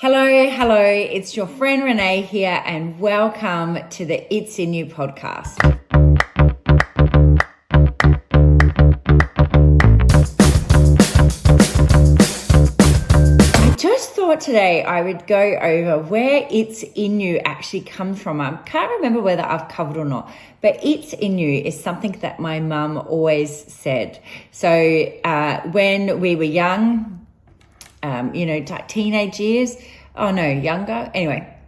Hello, it's your friend Renae here and welcome to the It's In You podcast. I just thought today I would go over where It's In You actually comes from. I can't remember whether I've covered or not, but It's In You is something that my mum always said. So when we were young, like teenage years. Oh no, younger. Anyway,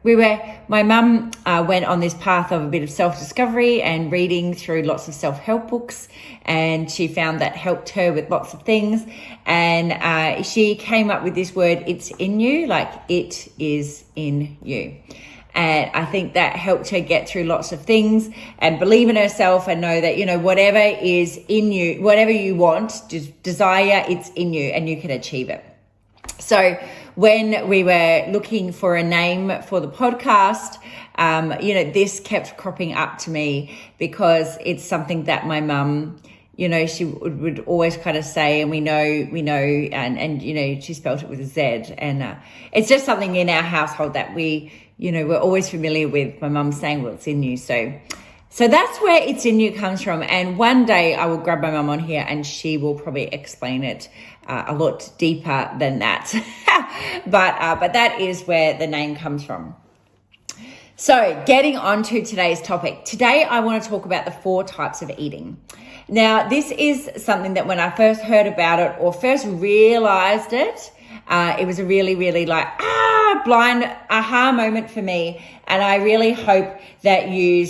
my mum went on this path of a bit of self-discovery and reading through lots of self-help books, and she found that helped her with lots of things. And she came up with this word, it's in you, like it is in you. And I think that helped her get through lots of things and believe in herself and know that, whatever is in you, whatever you want, just desire, it's in you and you can achieve it. So when we were looking for a name for the podcast, this kept cropping up to me because it's something that my mum, she would always kind of say, and we know, and she spelt it with a Z. And it's just something in our household that we're always familiar with. My mum saying, well, it's in you. So that's where it's in you comes from. And one day I will grab my mum on here and she will probably explain it a lot deeper than that. but that is where the name comes from. So getting on to today's topic. Today I want to talk about the 4 types of eating. Now, this is something that when I first heard about it or first realized it, it was a really, really blind aha moment for me. And I really hope that you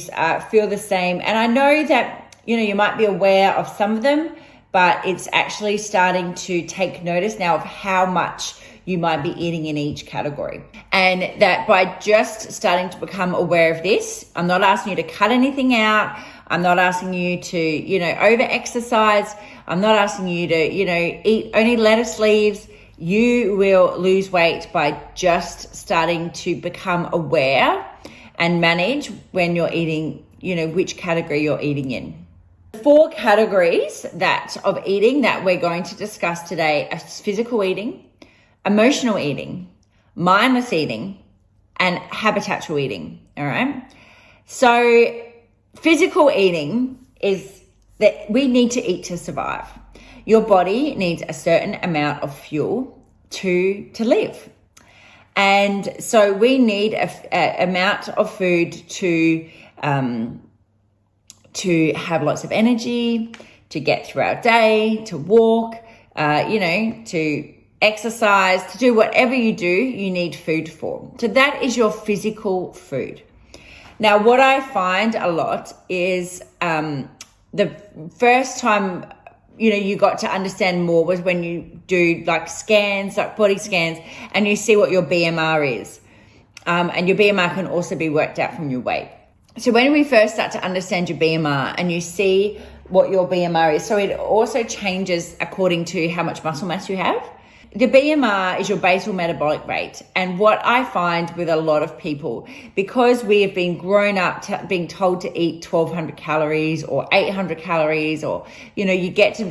feel the same. And I know that, you might be aware of some of them, but it's actually starting to take notice now of how much you might be eating in each category. And that by just starting to become aware of this, I'm not asking you to cut anything out. I'm not asking you to, over-exercise. I'm not asking you to, eat only lettuce leaves. You will lose weight by just starting to become aware and manage when you're eating, which category you're eating in. 4 categories of eating that we're going to discuss today are physical eating, emotional eating, mindless eating, and habitual eating. All right. So physical eating is that we need to eat to survive. Your body needs a certain amount of fuel to live. And so we need a amount of food to have lots of energy, to get through our day, to walk, to exercise, to do whatever you do, you need food for. So that is your physical food. Now, what I find a lot is the first time you got to understand more was when you do scans, like body scans, and you see what your BMR is. And your BMR can also be worked out from your weight. So when we first start to understand your BMR and you see what your BMR is, so it also changes according to how much muscle mass you have. The BMR is your basal metabolic rate. And what I find with a lot of people, because we have been grown up being told to eat 1,200 calories or 800 calories, or, you get to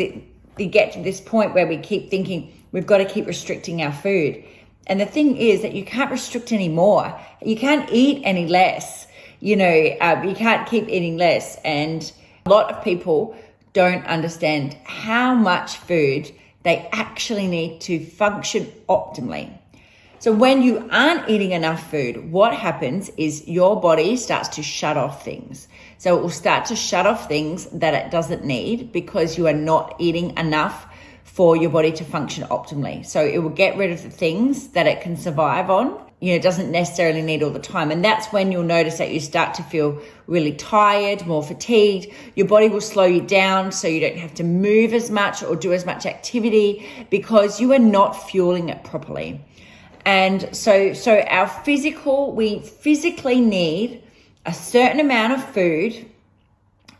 this point where we keep thinking we've got to keep restricting our food. And the thing is that you can't restrict anymore. You can't eat any less. You can't keep eating less. And a lot of people don't understand how much food they actually need to function optimally. So when you aren't eating enough food, what happens is your body starts to shut off things. So it will start to shut off things that it doesn't need because you are not eating enough for your body to function optimally. So it will get rid of the things that it can survive on. It doesn't necessarily need all the time. And that's when you'll notice that you start to feel really tired, more fatigued. Your body will slow you down so you don't have to move as much or do as much activity because you are not fueling it properly. And so we physically need a certain amount of food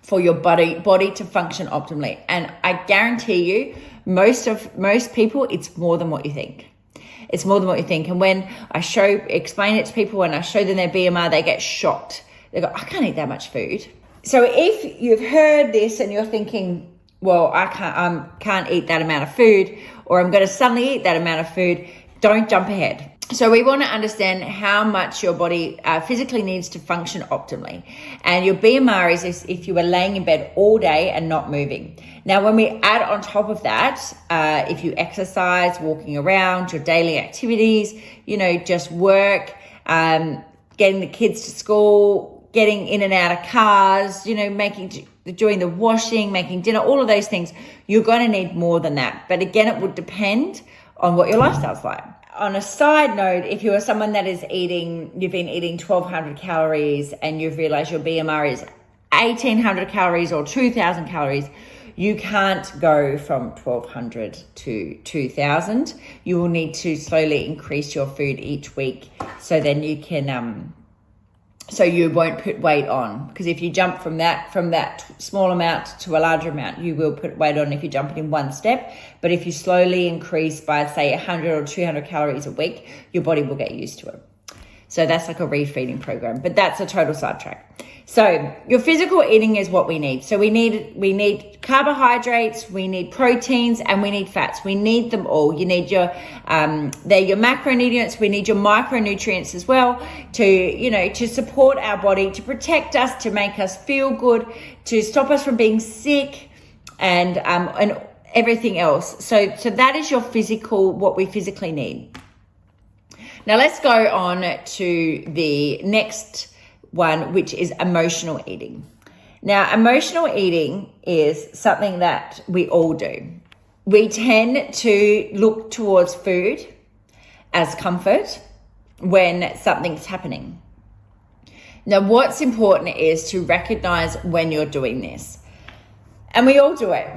for your body to function optimally. And I guarantee you, most people, it's more than what you think. It's more than what you think. And when I explain it to people, when I show them their BMR, they get shocked. They go, I can't eat that much food. So if you've heard this and you're thinking, well, I can't eat that amount of food, or I'm going to suddenly eat that amount of food, don't jump ahead. So we want to understand how much your body physically needs to function optimally. And your BMR is if you were laying in bed all day and not moving. Now, when we add on top of that, if you exercise, walking around, your daily activities, just work, getting the kids to school, getting in and out of cars, doing the washing, making dinner, all of those things, you're going to need more than that. But again, it would depend on what your lifestyle's like. On a side note, if you are someone that you've been eating 1,200 calories and you've realized your BMR is 1,800 calories or 2,000 calories, you can't go from 1,200 to 2,000. You will need to slowly increase your food each week so then you can, so you won't put weight on. Because if you jump from that small amount to a larger amount, you will put weight on if you jump it in one step. But if you slowly increase by, say, 100 or 200 calories a week, your body will get used to it. So that's like a refeeding program, but that's a total sidetrack. So your physical eating is what we need. So we need carbohydrates, we need proteins, and we need fats. We need them all. You need they're your macronutrients. We need your micronutrients as well to support our body, to protect us, to make us feel good, to stop us from being sick, and everything else. So that is what we physically need. Now let's go on to the next one, which is emotional eating. Now, emotional eating is something that we all do. We tend to look towards food as comfort when something's happening. Now, what's important is to recognize when you're doing this. And we all do it.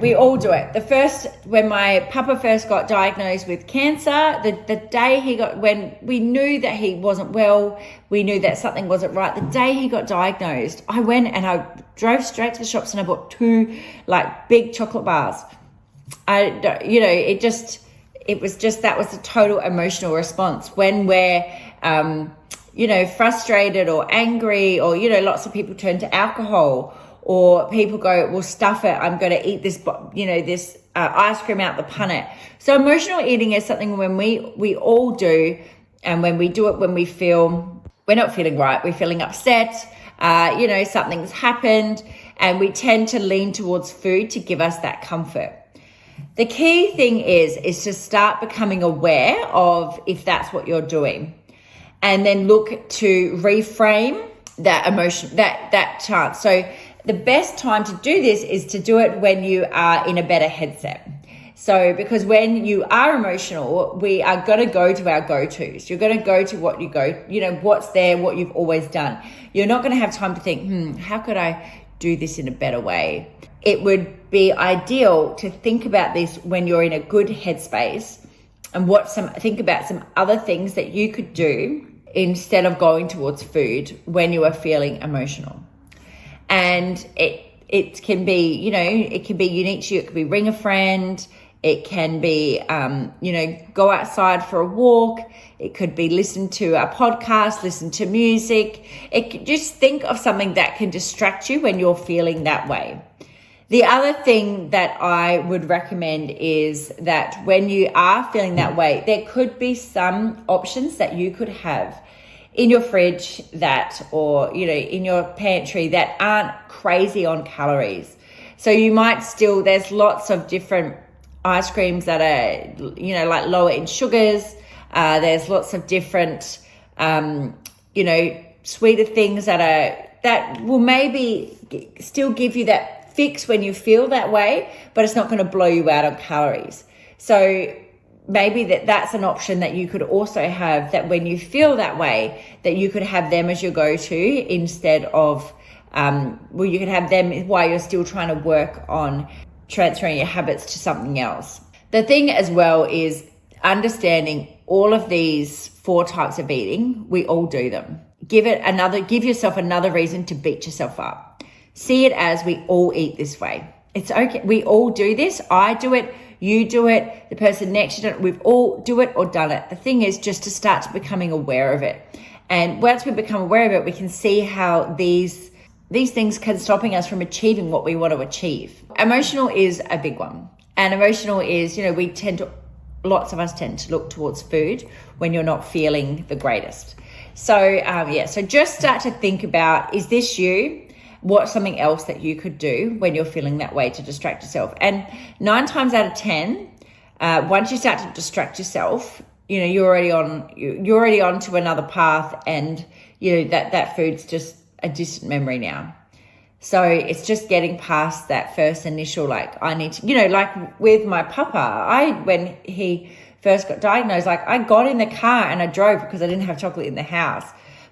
When my papa first got diagnosed with cancer, the day when we knew that he wasn't well, we knew that something wasn't right. The day he got diagnosed, I went and I drove straight to the shops and I bought 2 big chocolate bars. That was a total emotional response. When we're, frustrated or angry, or, lots of people turn to alcohol. Or people go, well, stuff it, I'm going to eat this, ice cream out the punnet. So emotional eating is something when we all do, and when we do it when we feel we're not feeling right, we're feeling upset, something's happened, and we tend to lean towards food to give us that comfort. The key thing is to start becoming aware of if that's what you're doing, and then look to reframe that emotion, that chance. So the best time to do this is to do it when you are in a better headset. So because when you are emotional, we are going to go to our go-tos. You're going to go to what's there, what you've always done. You're not going to have time to think, how could I do this in a better way? It would be ideal to think about this when you're in a good headspace, and think about some other things that you could do instead of going towards food when you are feeling emotional. And it can be, it can be unique to you. It could be ring a friend. It can be, go outside for a walk. It could be listen to a podcast, listen to music. Just think of something that can distract you when you're feeling that way. The other thing that I would recommend is that when you are feeling that way, there could be some options that you could have in your fridge or in your pantry that aren't crazy on calories. So you might there's lots of different ice creams that are, lower in sugars. There's lots of different, sweeter things that will maybe still give you that fix when you feel that way, but it's not going to blow you out on calories. So maybe that's an option that you could also have, that when you feel that way, that you could have them as your go-to instead of, you could have them while you're still trying to work on transferring your habits to something else. The thing as well is understanding all of these 4 types of eating, we all do them. Give yourself another reason to beat yourself up. See it as we all eat this way. It's okay. We all do this. I do it. You do it, the person next to it, we've all do it or done it. The thing is just to start to becoming aware of it. And once we become aware of it, we can see how these things can stopping us from achieving what we want to achieve. Emotional is a big one. And emotional is, we tend to lots of us tend to look towards food when you're not feeling the greatest. So so just start to think about, is this you? What's something else that you could do when you're feeling that way to distract yourself? And 9 times out of 10, once you start to distract yourself, you're already on to another path, and that food's just a distant memory now. So it's just getting past that first initial, I need to, like with my papa, when he first got diagnosed, I got in the car and I drove because I didn't have chocolate in the house.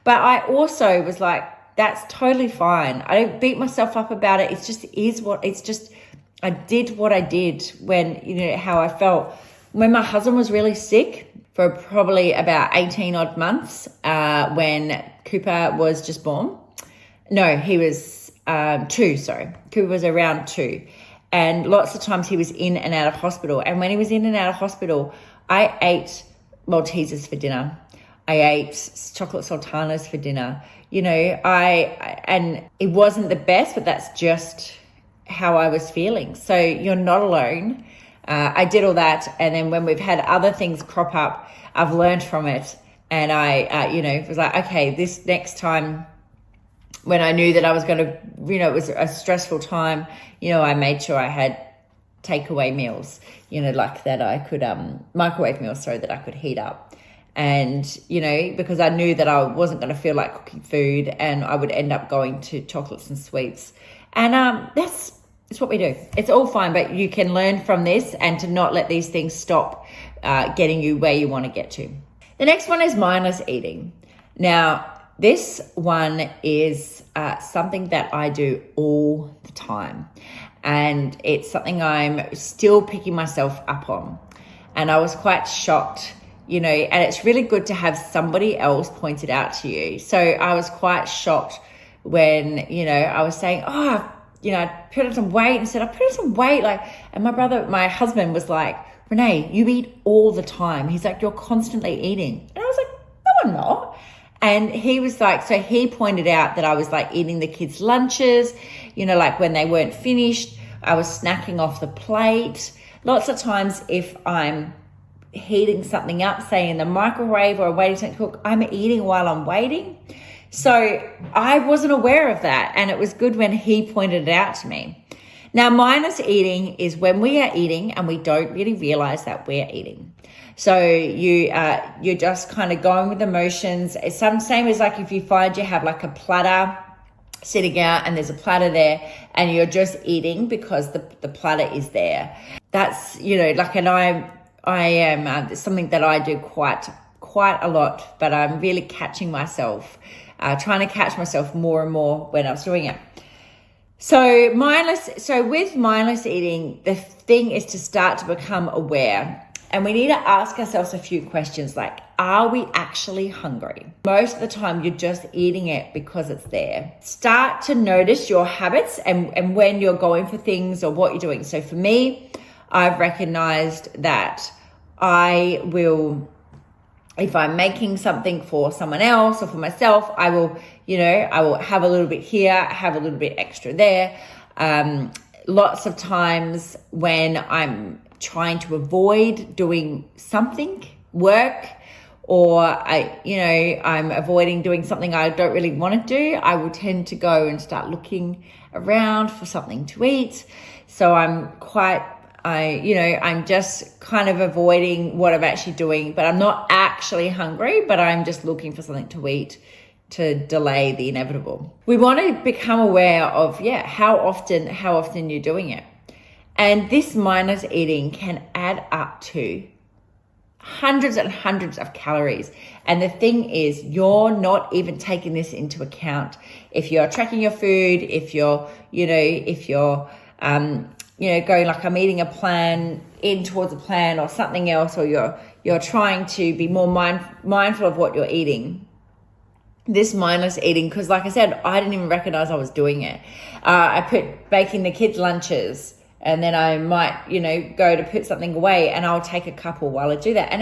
But I also was like, that's totally fine. I don't beat myself up about it. I did what I did when, how I felt. When my husband was really sick for probably about 18 odd months, when Cooper was just born. No, he was 2, sorry. Cooper was around 2. And lots of times he was in and out of hospital. And when he was in and out of hospital, I ate Maltesers for dinner. I ate chocolate sultanas for dinner. And it wasn't the best, but that's just how I was feeling. So you're not alone. I did all that. And then when we've had other things crop up, I've learned from it. And I, was like, okay, this next time when I knew that I was going to, it was a stressful time, I made sure I had takeaway meals, like that I could, microwave meals, that I could heat up. And, because I knew that I wasn't going to feel like cooking food and I would end up going to chocolates and sweets. And that's what we do. It's all fine, but you can learn from this and to not let these things stop getting you where you want to get to. The next one is mindless eating. Now, this one is something that I do all the time. And it's something I'm still picking myself up on. And I was quite shocked, and it's really good to have somebody else point it out to you. So I was quite shocked when, I was saying, I put on some weight, and said, I put on some weight. And my husband was like, Renae, you eat all the time. He's like, you're constantly eating. And I was like, no, I'm not. And he was like, so he pointed out that I was eating the kids' lunches, when they weren't finished, I was snacking off the plate. Lots of times if I'm heating something up, say in the microwave or waiting to cook, I'm eating while I'm waiting. So I wasn't aware of that. And it was good when he pointed it out to me. Now, mindless eating is when we are eating and we don't really realize that we're eating. So you're just kind of going with emotions. It's same as if you find you have a platter sitting out and there's a platter there and you're just eating because the platter is there. That's, and I am something that I do quite a lot, but I'm really catching myself, trying to catch myself more and more when I was doing it. So with mindless eating, the thing is to start to become aware. And we need to ask ourselves a few questions like, are we actually hungry? Most of the time, you're just eating it because it's there. Start to notice your habits and when you're going for things or what you're doing. So for me, I've recognized that I will, if I'm making something for someone else or for myself, I will have a little bit here, have a little bit extra there. Lots of times when I'm trying to avoid doing something, work, or I'm avoiding doing something I don't really want to do, I will tend to go and start looking around for something to eat. So I'm just kind of avoiding what I'm actually doing, but I'm not actually hungry, but I'm just looking for something to eat to delay the inevitable. We want to become aware of, how often you're doing it. And this mindless eating can add up to hundreds and hundreds of calories. And the thing is, you're not even taking this into account. If you're tracking your food, if you're going I'm eating a plan in towards a plan or something else, or you're trying to be more mindful of what you're eating. This mindless eating, because like I said, I didn't even recognize I was doing it. I put baking the kids' lunches, and then I might, go to put something away, and I'll take a couple while I do that. And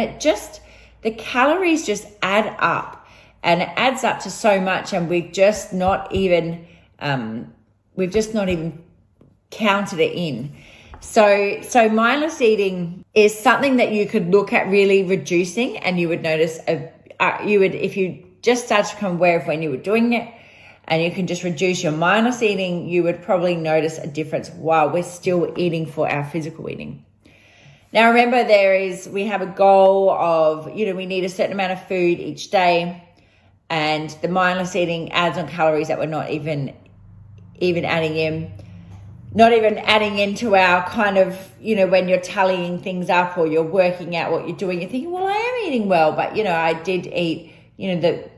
the calories just add up, and it adds up to so much, and we've just not even counted it in. So mindless eating is something that you could look at really reducing, and you would notice if you just started to become aware of when you were doing it, and you can just reduce your mindless eating, you would probably notice a difference while we're still eating for our physical eating. Now remember, we have a goal of, we need a certain amount of food each day, and the mindless eating adds on calories that we're not even adding in. Not even adding into our kind of, when you're tallying things up or you're working out what you're doing, you're thinking, well, I am eating well, but, I did eat, 5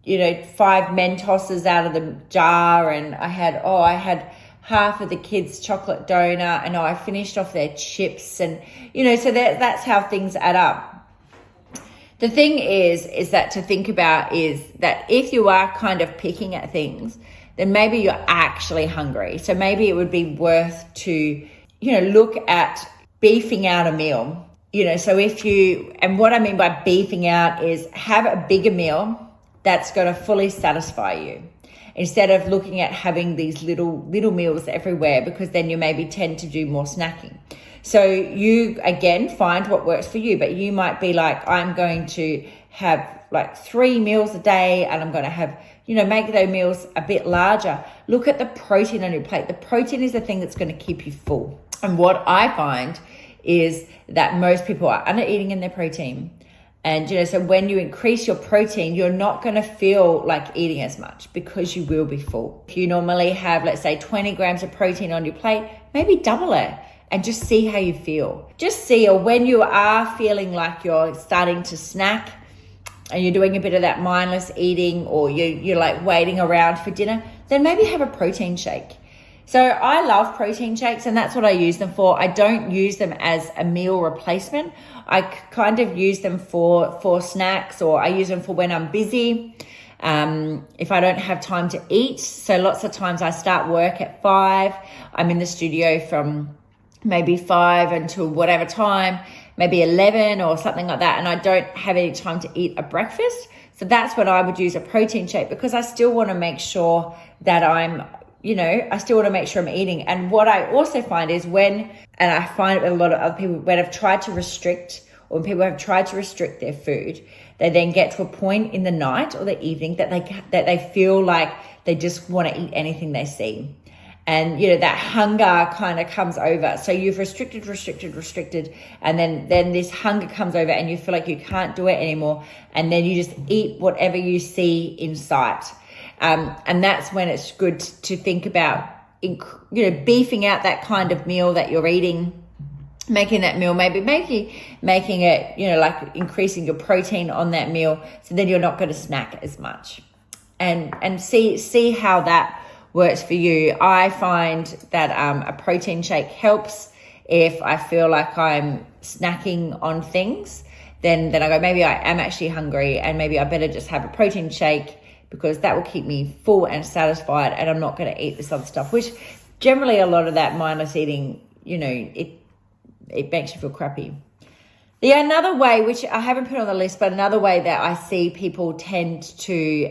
Mentoses out of the jar, and I had half of the kids' chocolate donut, and I finished off their chips, and, so that's how things add up. The thing is that to think about is that if you are kind of picking at things, then maybe you're actually hungry. So maybe it would be worth to, look at beefing out a meal. So and what I mean by beefing out is have a bigger meal that's going to fully satisfy you, instead of looking at having these little meals everywhere, because then you maybe tend to do more snacking. So you, again, find what works for you, but you might be like, I'm going to have like 3 meals a day, and I'm going to have, make those meals a bit larger. Look at the protein on your plate. The protein is the thing that's going to keep you full. And what I find is that most people are under eating in their protein. And, so when you increase your protein, you're not going to feel like eating as much, because you will be full. If you normally have, let's say, 20 grams of protein on your plate, maybe double it and just see how you feel. Just see, or when you are feeling like you're starting to snack and you're doing a bit of that mindless eating, or you're like waiting around for dinner, then maybe have a protein shake. So I love protein shakes, and that's what I use them for. I don't use them as a meal replacement. I kind of use them for snacks, or I use them for when I'm busy, if I don't have time to eat. So lots of times I start work at 5. I'm in the studio from maybe 5 until whatever time, maybe 11 or something like that, and I don't have any time to eat a breakfast. So that's when I would use a protein shake, because I still want to make sure that I still want to make sure I'm eating. And what I also find is and I find it with a lot of other people, when I've tried to restrict, or when people have tried to restrict their food, they then get to a point in the night or the evening that they feel like they just want to eat anything they see. And, that hunger kind of comes over. So you've restricted, and then this hunger comes over, and you feel like you can't do it anymore. And then you just eat whatever you see in sight. And that's when it's good to think about, beefing out that kind of meal that you're eating, making that meal, maybe making it, like increasing your protein on that meal. So then you're not going to snack as much, and see how that works for you. I find that a protein shake helps if I feel like I'm snacking on things. Then I go, maybe I am actually hungry, and maybe I better just have a protein shake, because that will keep me full and satisfied, and I'm not going to eat this other stuff, which generally a lot of that mindless eating, it makes you feel crappy. Another way, which I haven't put on the list, but another way that I see people tend to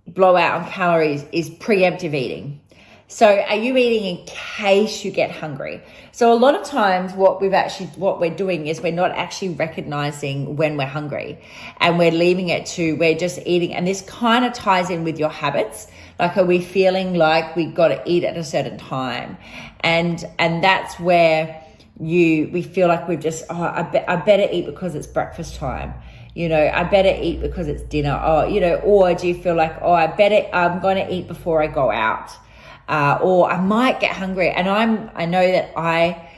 blow out on calories is preemptive eating. So are you eating in case you get hungry? So a lot of times what we're doing is we're not actually recognizing when we're hungry, and we're leaving it to, we're just eating. And this kind of ties in with your habits. Like, are we feeling like we got to eat at a certain time? And that's where we feel like we've just, I better eat because it's breakfast time. I better eat because it's dinner. Or do you feel like, I'm going to eat before I go out? Or I might get hungry, and I know that I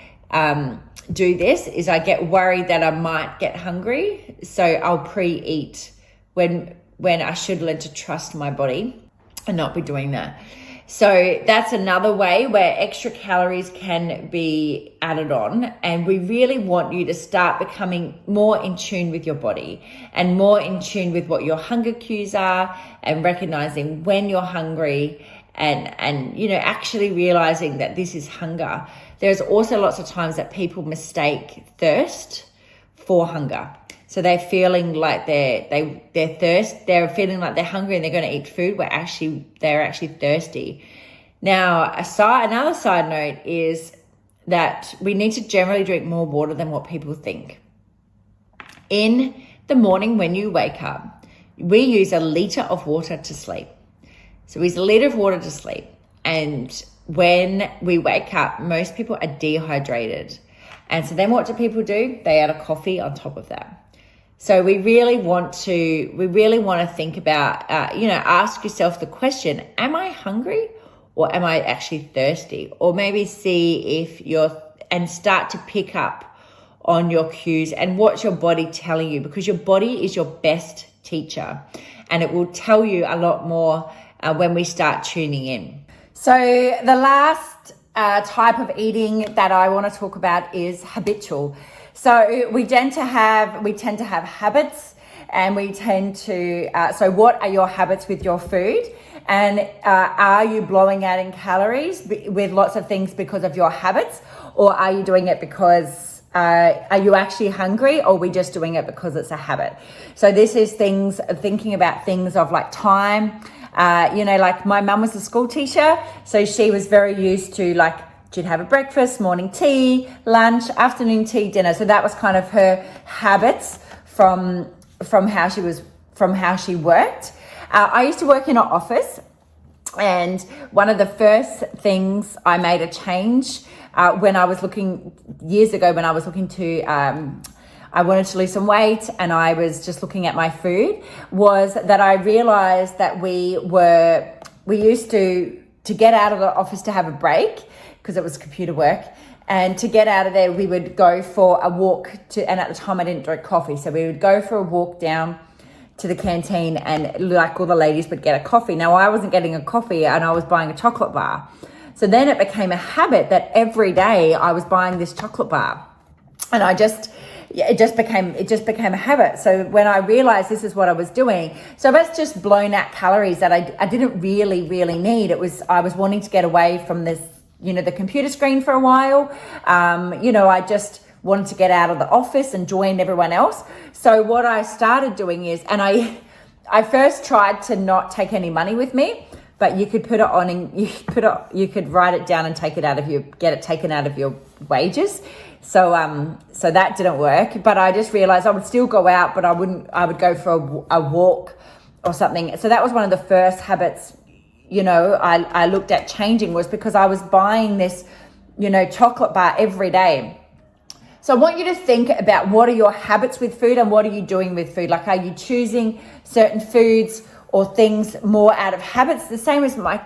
do this, is I get worried that I might get hungry, so I'll pre-eat when I should learn to trust my body and not be doing that. So that's another way where extra calories can be added on, and we really want you to start becoming more in tune with your body, and more in tune with what your hunger cues are, and recognizing when you're hungry, and actually realizing that this is hunger. There's also lots of times that people mistake thirst for hunger. So they're feeling like they're feeling like they're hungry and they're going to eat food, where they're actually thirsty. Now, another side note is that we need to generally drink more water than what people think. In the morning when you wake up, we use 1 litre of water to sleep. So we use 1 litre of water to sleep. And when we wake up, most people are dehydrated. And so then what do people do? They add a coffee on top of that. So we really want to think about, ask yourself the question, am I hungry or am I actually thirsty? Or maybe see if and start to pick up on your cues and what's your body telling you, because your body is your best teacher and it will tell you a lot more when we start tuning in. So the last type of eating that I want to talk about is habitual. So we tend to have habits, and we tend to, so what are your habits with your food? And are you blowing out in calories with lots of things because of your habits? Or are you doing it because, are you actually hungry, or are we just doing it because it's a habit? So this is thinking about things of like time. Like my mum was a school teacher, so she was very used to like, she'd have a breakfast, morning tea, lunch, afternoon tea, dinner. So that was kind of her habits from how she worked. I used to work in an office, and one of the first things I made a change when I was looking years ago, when I was looking to, I wanted to lose some weight and I was just looking at my food, was that I realized that we used to get out of the office to have a break because it was computer work. And to get out of there, we would go for a walk and at the time I didn't drink coffee. So we would go for a walk down to the canteen, and like all the ladies would get a coffee. Now I wasn't getting a coffee and I was buying a chocolate bar. So then it became a habit that every day I was buying this chocolate bar, and it just became a habit. So when I realized this is what I was doing, so that's just blown out calories that I didn't really need. I was wanting to get away from this, the computer screen for a while. I just wanted to get out of the office and join everyone else. So what I started doing is, and I first tried to not take any money with me, but you could put it on and you could write it down and get it taken out of your wages. So that didn't work, but I just realized I would still go out, but I would go for a walk or something. So that was one of the first habits, I looked at changing, was because I was buying this, chocolate bar every day. So I want you to think about, what are your habits with food and what are you doing with food? Like, are you choosing certain foods or things more out of habits? The same as it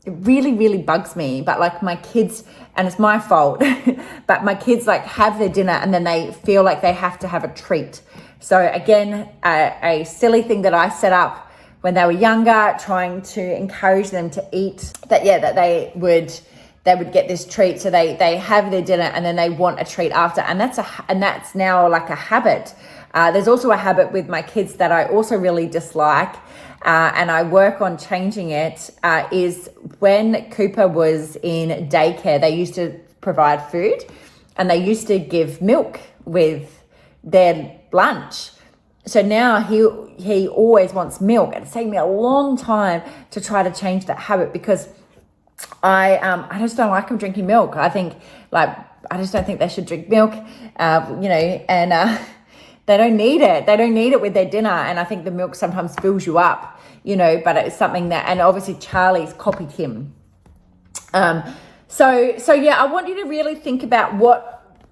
really bugs me, but like my kids, and it's my fault, but my kids like have their dinner and then they feel like they have to have a treat. So again, a silly thing that I set up when they were younger, trying to encourage them to eat, that they would get this treat. So they have their dinner and then they want a treat after. And that's now like a habit. There's also a habit with my kids that I also really dislike, and I work on changing it, is when Cooper was in daycare, they used to provide food and they used to give milk with their lunch. So now he always wants milk, and it's taken me a long time to try to change that habit, because I just don't like them drinking milk. I just don't think they should drink milk, and they don't need it. They don't need it with their dinner. And I think the milk sometimes fills you up, but it's something that, and obviously Charlie's copied him. So I want you to really think about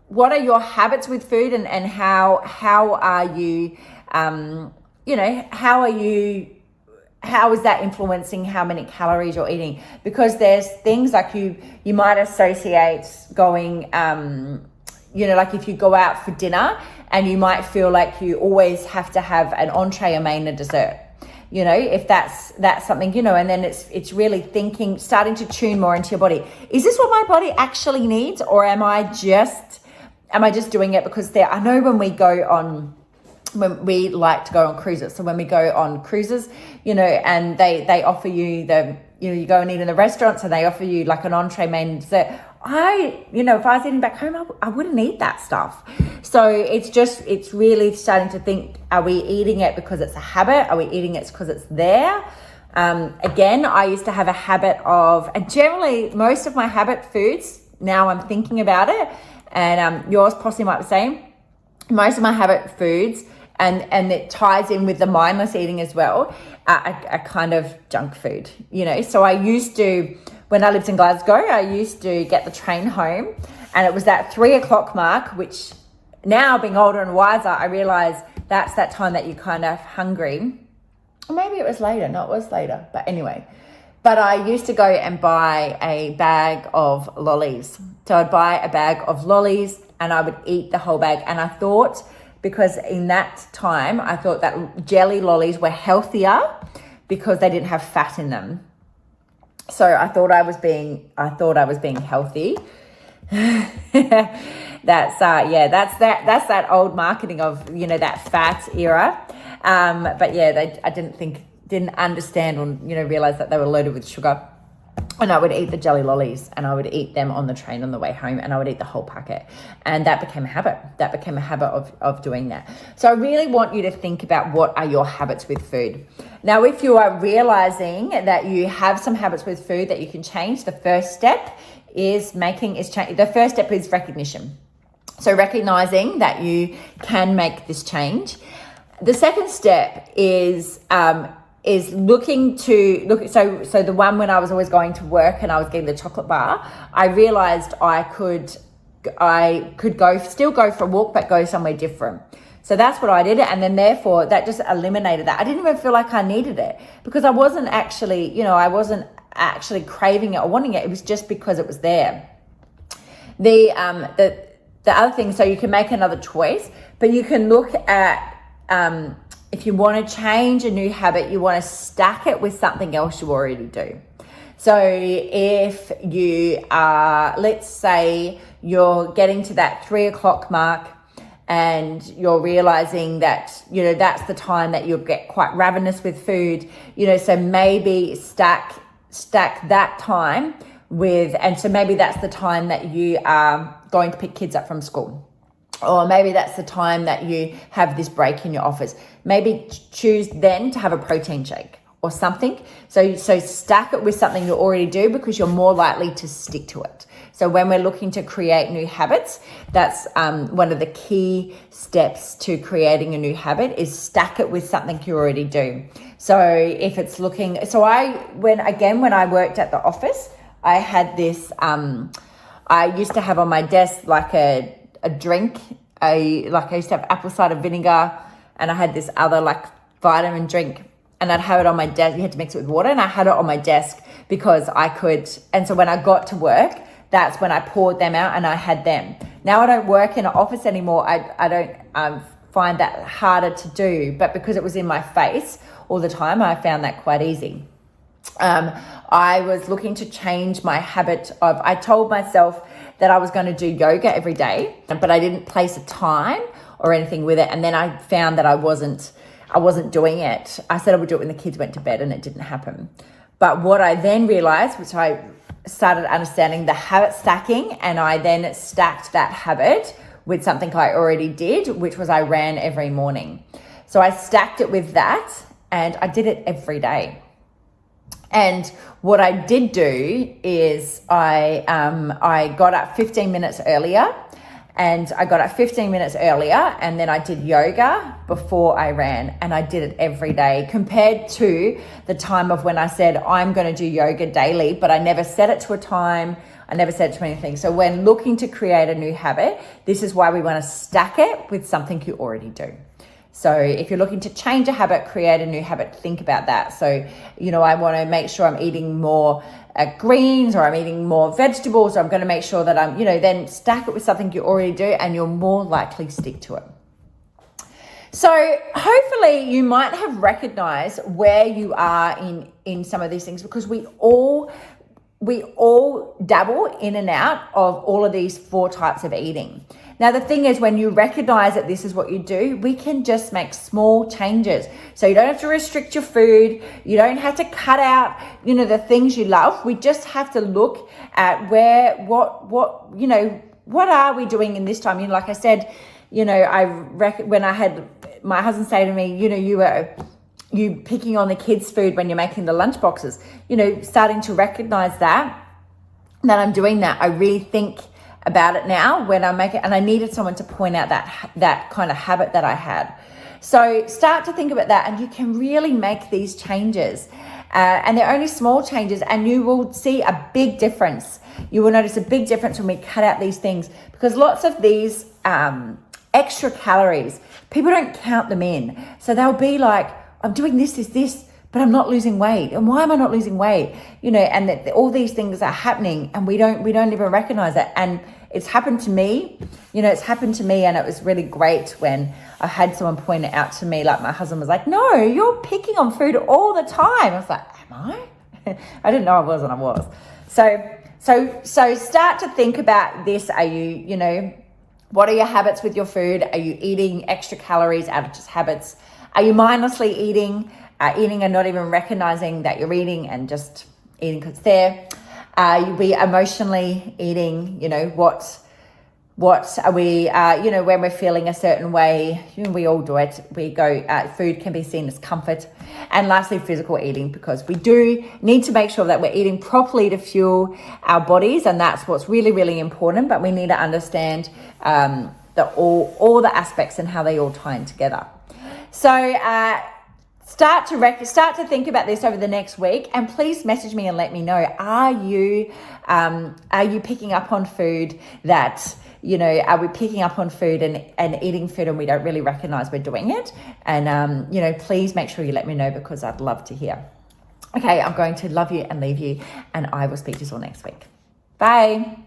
what are your habits with food, and how are you, how is that influencing how many calories you're eating? Because there's things like you might associate going, like if you go out for dinner and you might feel like you always have to have an entree, a main, and dessert. If that's something, and then it's really starting to tune more into your body. Is this what my body actually needs, or am I just doing it because I know when we like to go on cruises. So when we go on cruises, and they offer you you go and eat in the restaurant, so they offer you like an entree, main, dessert. If I was eating back home, I wouldn't eat that stuff. So it's really starting to think, are we eating it because it's a habit? Are we eating it because it's there? Again, I used to have a habit of, and generally most of my habit foods, now I'm thinking about it, and yours possibly might be the same. Most of my habit foods, and it ties in with the mindless eating as well, are kind of junk food, So I used to, when I lived in Glasgow, I used to get the train home, and it was that 3:00 mark, which now being older and wiser, I realize that's that time that you're kind of hungry. Or maybe it was later. No, it was later. But anyway, but I used to go and buy a bag of lollies. So I'd buy a bag of lollies and I would eat the whole bag. And I thought, because in that time, I thought that jelly lollies were healthier because they didn't have fat in them. So I thought I was being healthy. That's that old marketing of, that fat era. But yeah, I didn't understand or, realize that they were loaded with sugar. And I would eat the jelly lollies, and I would eat them on the train on the way home, and I would eat the whole packet. And that became a habit. That became a habit of doing that. So I really want you to think about, what are your habits with food? Now, if you are realizing that you have some habits with food that you can change, the first step is the first step is recognition. So recognizing that you can make this change. The second step is looking to so the one when I was always going to work and I was getting the chocolate bar, I realized I could still go for a walk, but go somewhere different. So that's what I did. And then therefore that just eliminated that. I didn't even feel like I needed it, because I wasn't actually craving it or wanting it. It was just because it was there. The other thing, so you can make another choice, but you can look at, if you want to change a new habit, you want to stack it with something else you already do. So if you are, let's say you're getting to that 3:00 mark and you're realizing that, that's the time that you'll get quite ravenous with food, so maybe stack that time with, and so maybe that's the time that you are going to pick kids up from school. Or maybe that's the time that you have this break in your office. Maybe choose then to have a protein shake or something. So stack it with something you already do, because you're more likely to stick to it. So when we're looking to create new habits, that's one of the key steps to creating a new habit, is stack it with something you already do. So if it's when I worked at the office, I had this, I used to have on my desk like a drink, I used to have apple cider vinegar, and I had this other vitamin drink, and I'd have it on my desk. You had to mix it with water, and I had it on my desk because I could. And so when I got to work, that's when I poured them out and I had them. Now I don't work in an office anymore. I don't find that harder to do, but because it was in my face all the time, I found that quite easy. I was looking to change my habit of, I told myself that I was going to do yoga every day, but I didn't place a time or anything with it. And then I found that I wasn't doing it. I said I would do it when the kids went to bed, and it didn't happen. But what I then realized, which I started understanding, the habit stacking, and I then stacked that habit with something I already did, which was I ran every morning. So I stacked it with that, and I did it every day. And what I did do is I got up 15 minutes earlier, and then I did yoga before I ran, and I did it every day, compared to the time of when I said I'm going to do yoga daily, but I never set it to a time. I never said it to anything. So when looking to create a new habit, this is why we want to stack it with something you already do. So if you're looking to change a habit, create a new habit, think about that. So, I want to make sure I'm eating more greens, or I'm eating more vegetables, or I'm going to make sure that I'm, then stack it with something you already do, and you're more likely to stick to it. So hopefully you might have recognized where you are in some of these things, because we all dabble in and out of all of these 4 types of eating. Now, the thing is, when you recognize that this is what you do, we can just make small changes. So you don't have to restrict your food. You don't have to cut out, the things you love. We just have to look at what are we doing in this time? Like I said, when I had my husband say to me, you picking on the kids' food when you're making the lunch boxes, starting to recognize that. that I'm doing that, I really think about it now when I make it, and I needed someone to point out that kind of habit that I had. So start to think about that, and you can really make these changes. And they're only small changes, and you will see a big difference. You will notice a big difference when we cut out these things, because lots of these extra calories, people don't count them in. So they'll be like, I'm doing this, but I'm not losing weight. And why am I not losing weight? You know, and that all these things are happening, and we don't even recognize it. And it's happened to me, and it was really great when I had someone point it out to me. Like my husband was like, no, you're picking on food all the time. I was like, am I? I didn't know I was, and I was. So start to think about this. Are you, what are your habits with your food? Are you eating extra calories out of just habits? Are you mindlessly eating and not even recognizing that you're eating and just eating because it's there? Are we emotionally eating? What are we, when we're feeling a certain way? We all do it. We go, food can be seen as comfort. And lastly, physical eating, because we do need to make sure that we're eating properly to fuel our bodies. And that's what's really, really important. But we need to understand all the aspects and how they all tie in together. So start to think about this over the next week, and please message me and let me know, are you picking up on food that, are we picking up on food and eating food and we don't really recognize we're doing it? And, please make sure you let me know, because I'd love to hear. Okay, I'm going to love you and leave you, and I will speak to you all next week. Bye.